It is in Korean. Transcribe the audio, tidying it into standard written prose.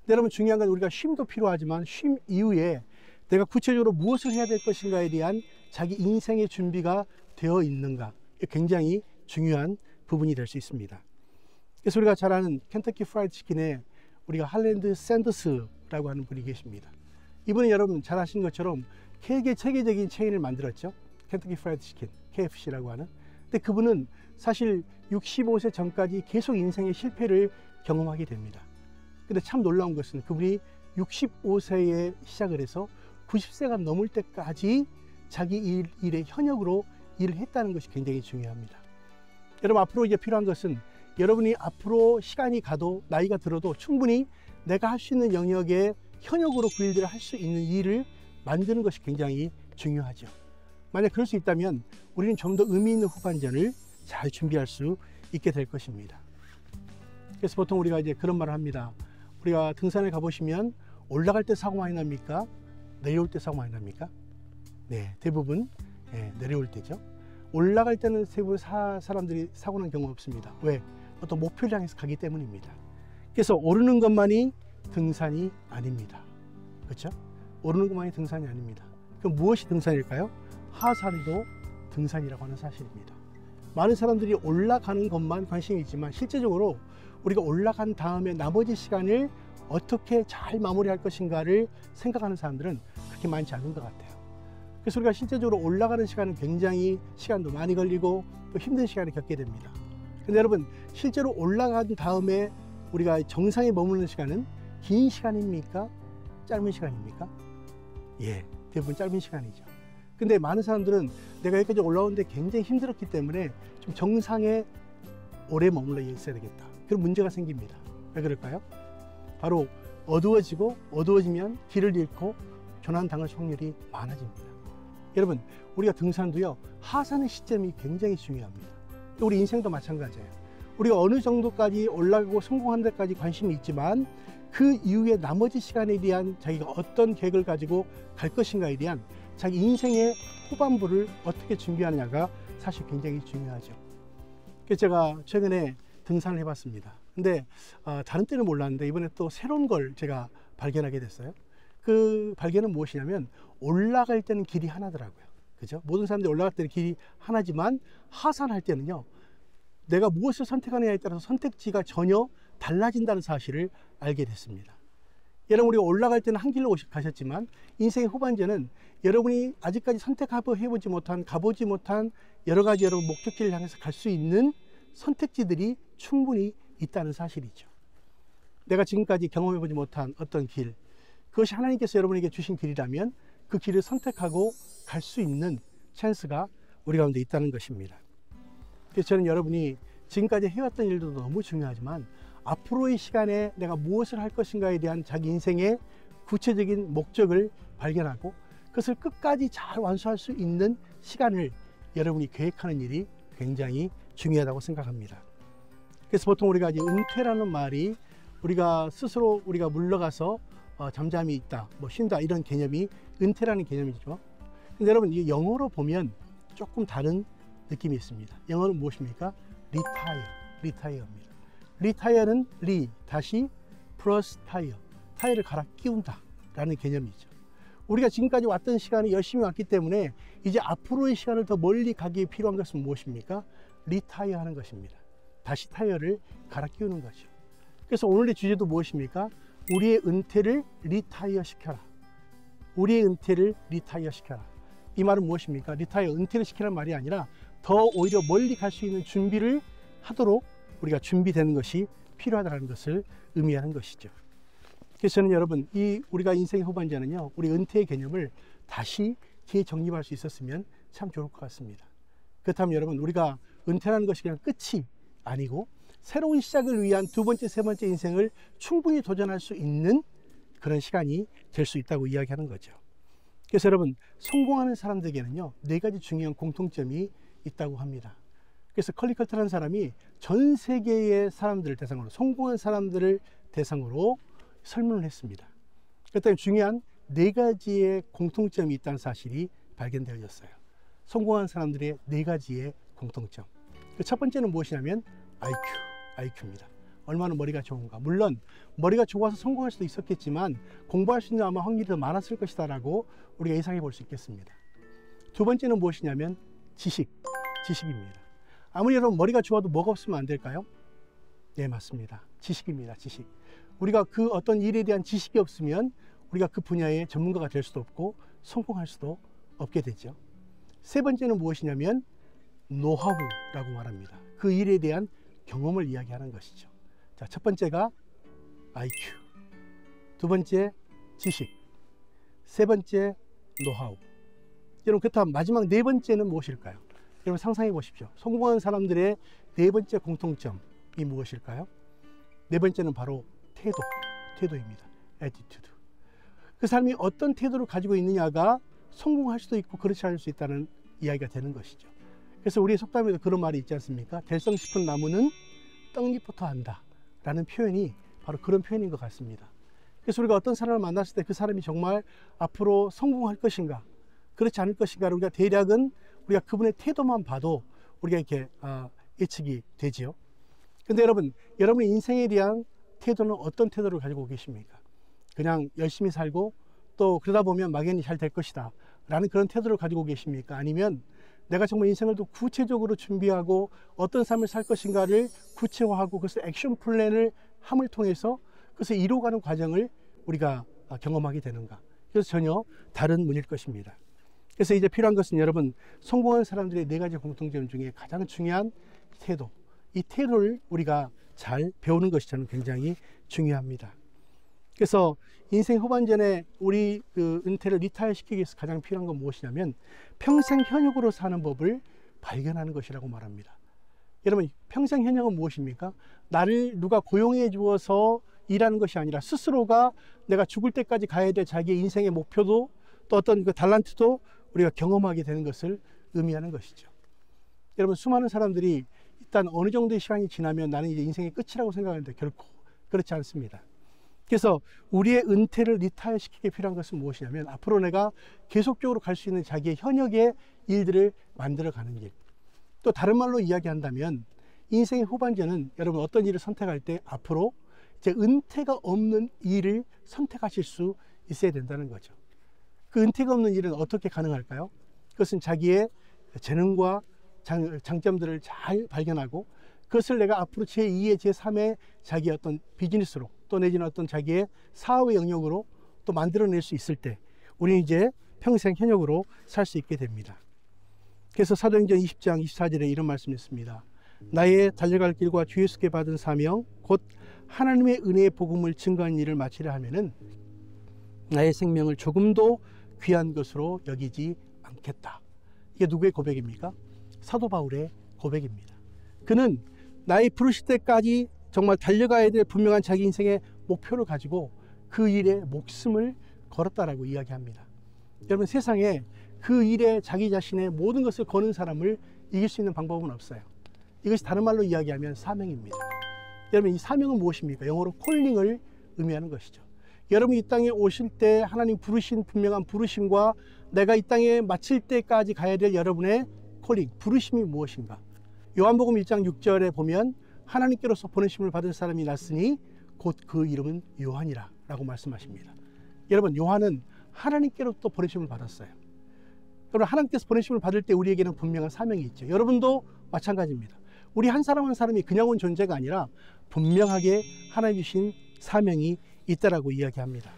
여러분, 중요한 건 우리가 쉼도 필요하지만 쉼 이후에 내가 구체적으로 무엇을 해야 될 것인가에 대한 자기 인생의 준비가 되어 있는가, 굉장히 중요한 부분이 될 수 있습니다. 그래서 우리가 잘 아는 켄터키 프라이드 치킨에 우리가 할랜드 샌더스라고 하는 분이 계십니다. 이분은 여러분 잘 아시는 것처럼 세계적인 체인을 만들었죠. 켄터키 프라이드 치킨, KFC라고 하는. 근데 그분은 사실 65세 전까지 계속 인생의 실패를 경험하게 됩니다. 근데 참 놀라운 것은 그분이 65세에 시작을 해서 90세가 넘을 때까지 자기 일에 현역으로 일을 했다는 것이 굉장히 중요합니다. 여러분, 앞으로 이제 필요한 것은 여러분이 앞으로 시간이 가도 나이가 들어도 충분히 내가 할 수 있는 영역에 현역으로 그 일들을 할 수 있는 일을 만드는 것이 굉장히 중요하죠. 만약 그럴 수 있다면 우리는 좀 더 의미 있는 후반전을 잘 준비할 수 있게 될 것입니다. 그래서 보통 우리가 이제 그런 말을 합니다. 우리가 등산에 가보시면 올라갈 때 사고 많이 납니까? 내려올 때 사고 많이 납니까? 네, 대부분 내려올 때죠. 올라갈 때는 대부분 사람들이 사고 난 경우가 없습니다. 왜? 어떤 목표를 향해서 가기 때문입니다. 그래서 오르는 것만이 등산이 아닙니다. 그렇죠? 오르는 것만이 등산이 아닙니다. 그럼 무엇이 등산일까요? 하산도 등산이라고 하는 사실입니다. 많은 사람들이 올라가는 것만 관심이 있지만 실제적으로 우리가 올라간 다음에 나머지 시간을 어떻게 잘 마무리할 것인가를 생각하는 사람들은 그렇게 많지 않은 것 같아요. 그래서 우리가 실제적으로 올라가는 시간은 굉장히 시간도 많이 걸리고 또 힘든 시간을 겪게 됩니다. 근데 여러분, 실제로 올라간 다음에 우리가 정상에 머무르는 시간은 긴 시간입니까? 짧은 시간입니까? 예, 대부분 짧은 시간이죠. 근데 많은 사람들은 내가 여기까지 올라오는데 굉장히 힘들었기 때문에 좀 정상에 오래 머물러 있어야 되겠다. 그런 문제가 생깁니다. 왜 그럴까요? 바로 어두워지면 길을 잃고 조난당할 확률이 많아집니다. 여러분, 우리가 등산도요, 하산의 시점이 굉장히 중요합니다. 우리 인생도 마찬가지예요. 우리가 어느 정도까지 올라가고 성공하는 데까지 관심이 있지만 그 이후에 나머지 시간에 대한 자기가 어떤 계획을 가지고 갈 것인가에 대한 자기 인생의 후반부를 어떻게 준비하느냐가 사실 굉장히 중요하죠. 그래서 제가 최근에 등산을 해봤습니다. 근데 다른 때는 몰랐는데 이번에 또 새로운 걸 제가 발견하게 됐어요. 그 발견은 무엇이냐면 올라갈 때는 길이 하나더라고요. 그죠? 모든 사람들이 올라갈 때는 길이 하나지만 하산할 때는요, 내가 무엇을 선택하느냐에 따라서 선택지가 전혀 달라진다는 사실을 알게 됐습니다. 여러분, 우리가 올라갈 때는 한 길로 가셨지만 인생의 후반전은 여러분이 아직까지 선택해보지 못한, 가보지 못한 여러 가지 여러분 목적지를 향해서 갈 수 있는 선택지들이 충분히 있다는 사실이죠. 내가 지금까지 경험해보지 못한 어떤 길, 그것이 하나님께서 여러분에게 주신 길이라면 그 길을 선택하고 갈 수 있는 찬스가 우리 가운데 있다는 것입니다. 그래서 저는 여러분이 지금까지 해왔던 일도 너무 중요하지만 앞으로의 시간에 내가 무엇을 할 것인가에 대한 자기 인생의 구체적인 목적을 발견하고 그것을 끝까지 잘 완수할 수 있는 시간을 여러분이 계획하는 일이 굉장히 중요하다고 생각합니다. 그래서 보통 우리가 이제 은퇴라는 말이 우리가 스스로 우리가 물러가서 잠잠히 있다, 뭐 쉰다, 이런 개념이 은퇴라는 개념이죠. 근데 여러분, 이 영어로 보면 조금 다른 느낌이 있습니다. 영어는 무엇입니까? retire입니다. retire는 다시 플러스 타이어를 갈아 끼운다 라는 개념이죠. 우리가 지금까지 왔던 시간이 열심히 왔기 때문에 이제 앞으로의 시간을 더 멀리 가기에 필요한 것은 무엇입니까? 리타이어 하는 것입니다. 다시 타이어를 갈아 끼우는 거죠. 그래서 오늘의 주제도 무엇입니까? 우리의 은퇴를 리타이어 시켜라. 우리의 은퇴를 리타이어 시켜라. 이 말은 무엇입니까? 리타이어, 은퇴를 시키라는 말이 아니라 더 오히려 멀리 갈 수 있는 준비를 하도록 우리가 준비되는 것이 필요하다는 것을 의미하는 것이죠. 그래서 저는 여러분, 우리가 인생의 후반전은요, 우리 은퇴의 개념을 다시 재정립할 수 있었으면 참 좋을 것 같습니다. 그렇다면 여러분, 우리가 은퇴라는 것이 그냥 끝이 아니고 새로운 시작을 위한 두 번째, 세 번째 인생을 충분히 도전할 수 있는 그런 시간이 될 수 있다고 이야기하는 거죠. 그래서 여러분, 성공하는 사람들에게는요, 4가지 중요한 공통점이 있다고 합니다. 그래서 컬리커트라는 사람이 전 세계의 사람들을 대상으로, 성공한 사람들을 대상으로 설문을 했습니다. 그랬더니 중요한 4가지의 공통점이 있다는 사실이 발견되어졌어요. 성공한 사람들의 4가지의 공통점. 그 첫 번째는 무엇이냐면 IQ입니다. 얼마나 머리가 좋은가. 물론 머리가 좋아서 성공할 수도 있었겠지만 공부할 수 있는 아마 확률이 더 많았을 것이다 라고 우리가 예상해 볼 수 있겠습니다. 두 번째는 무엇이냐면 지식입니다. 아무리 여러분 머리가 좋아도 뭐가 없으면 안 될까요? 네, 맞습니다. 지식입니다. 지식. 우리가 그 어떤 일에 대한 지식이 없으면 우리가 그 분야의 전문가가 될 수도 없고 성공할 수도 없게 되죠. 세 번째는 무엇이냐면 노하우라고 말합니다. 그 일에 대한 경험을 이야기하는 것이죠. 자, 첫 번째가 IQ, 두 번째 지식, 세 번째 노하우. 여러분, 그렇다면 마지막 네 번째는 무엇일까요? 여러분 상상해 보십시오. 성공한 사람들의 네 번째 공통점이 무엇일까요? 네 번째는 바로 태도입니다. attitude. 그 사람이 어떤 태도를 가지고 있느냐가 성공할 수도 있고 그렇지 않을 수 있다는 이야기가 되는 것이죠. 그래서 우리의 속담에도 그런 말이 있지 않습니까? 될성 싶은 나무는 떡잎부터 한다 라는 표현이 바로 그런 표현인 것 같습니다. 그래서 우리가 어떤 사람을 만났을 때 그 사람이 정말 앞으로 성공할 것인가 그렇지 않을 것인가를 우리가 대략은 우리가 그분의 태도만 봐도 우리가 이렇게 예측이 되지요. 근데 여러분의 인생에 대한 태도는 어떤 태도를 가지고 계십니까? 그냥 열심히 살고 또 그러다 보면 막연히 잘 될 것이다 라는 그런 태도를 가지고 계십니까? 아니면 내가 정말 인생을 더 구체적으로 준비하고 어떤 삶을 살 것인가를 구체화하고 그것을 액션 플랜을 함을 통해서 그것을 이루어가는 과정을 우리가 경험하게 되는가? 그래서 전혀 다른 문일 것입니다. 그래서 이제 필요한 것은 여러분, 성공한 사람들의 네 가지 공통점 중에 가장 중요한 태도, 이 태도를 우리가 잘 배우는 것이 저는 굉장히 중요합니다. 그래서 인생 후반전에 우리 그 은퇴를 리타이어 시키기 위해서 가장 필요한 건 무엇이냐면 평생 현역으로 사는 법을 발견하는 것이라고 말합니다. 여러분, 평생 현역은 무엇입니까? 나를 누가 고용해 주어서 일하는 것이 아니라 스스로가 내가 죽을 때까지 가야 될 자기의 인생의 목표도 또 어떤 그 달란트도 우리가 경험하게 되는 것을 의미하는 것이죠. 여러분, 수많은 사람들이 일단 어느 정도의 시간이 지나면 나는 이제 인생의 끝이라고 생각하는데 결코 그렇지 않습니다. 그래서 우리의 은퇴를 리타이어 시키기 필요한 것은 무엇이냐면 앞으로 내가 계속적으로 갈 수 있는 자기의 현역의 일들을 만들어가는 일. 또 다른 말로 이야기한다면 인생의 후반전은 여러분 어떤 일을 선택할 때 앞으로 이제 은퇴가 없는 일을 선택하실 수 있어야 된다는 거죠. 그 은퇴가 없는 일은 어떻게 가능할까요? 그것은 자기의 재능과 장점들을 잘 발견하고 그것을 내가 앞으로 제2의 제3의 자기의 어떤 비즈니스로 또 내지는 어떤 자기의 사업의 영역으로 또 만들어낼 수 있을 때 우리는 이제 평생 현역으로 살 수 있게 됩니다. 그래서 사도행전 20장 24절에 이런 말씀이 있습니다. 나의 달려갈 길과 주 예수께 받은 사명 곧 하나님의 은혜의 복음을 증거하는 일을 마치려 하면은 나의 생명을 조금도 귀한 것으로 여기지 않겠다. 이게 누구의 고백입니까? 사도 바울의 고백입니다. 그는 나의 부르실 때까지 정말 달려가야 될 분명한 자기 인생의 목표를 가지고 그 일에 목숨을 걸었다라고 이야기합니다. 여러분, 세상에 그 일에 자기 자신의 모든 것을 거는 사람을 이길 수 있는 방법은 없어요. 이것이 다른 말로 이야기하면 사명입니다. 여러분, 이 사명은 무엇입니까? 영어로 콜링을 의미하는 것이죠. 여러분이 이 땅에 오실 때 하나님 부르신 분명한 부르심과 내가 이 땅에 마칠 때까지 가야 될 여러분의 콜링, 부르심이 무엇인가? 요한복음 1장 6절에 보면 하나님께로서 보내심을 받은 사람이 났으니 곧 그 이름은 요한이라 라고 말씀하십니다. 여러분, 요한은 하나님께로부터 보내심을 받았어요. 여러분, 하나님께서 보내심을 받을 때 우리에게는 분명한 사명이 있죠. 여러분도 마찬가지입니다. 우리 한 사람 한 사람이 그냥 온 존재가 아니라 분명하게 하나님 주신 사명이 있다라고 이야기합니다.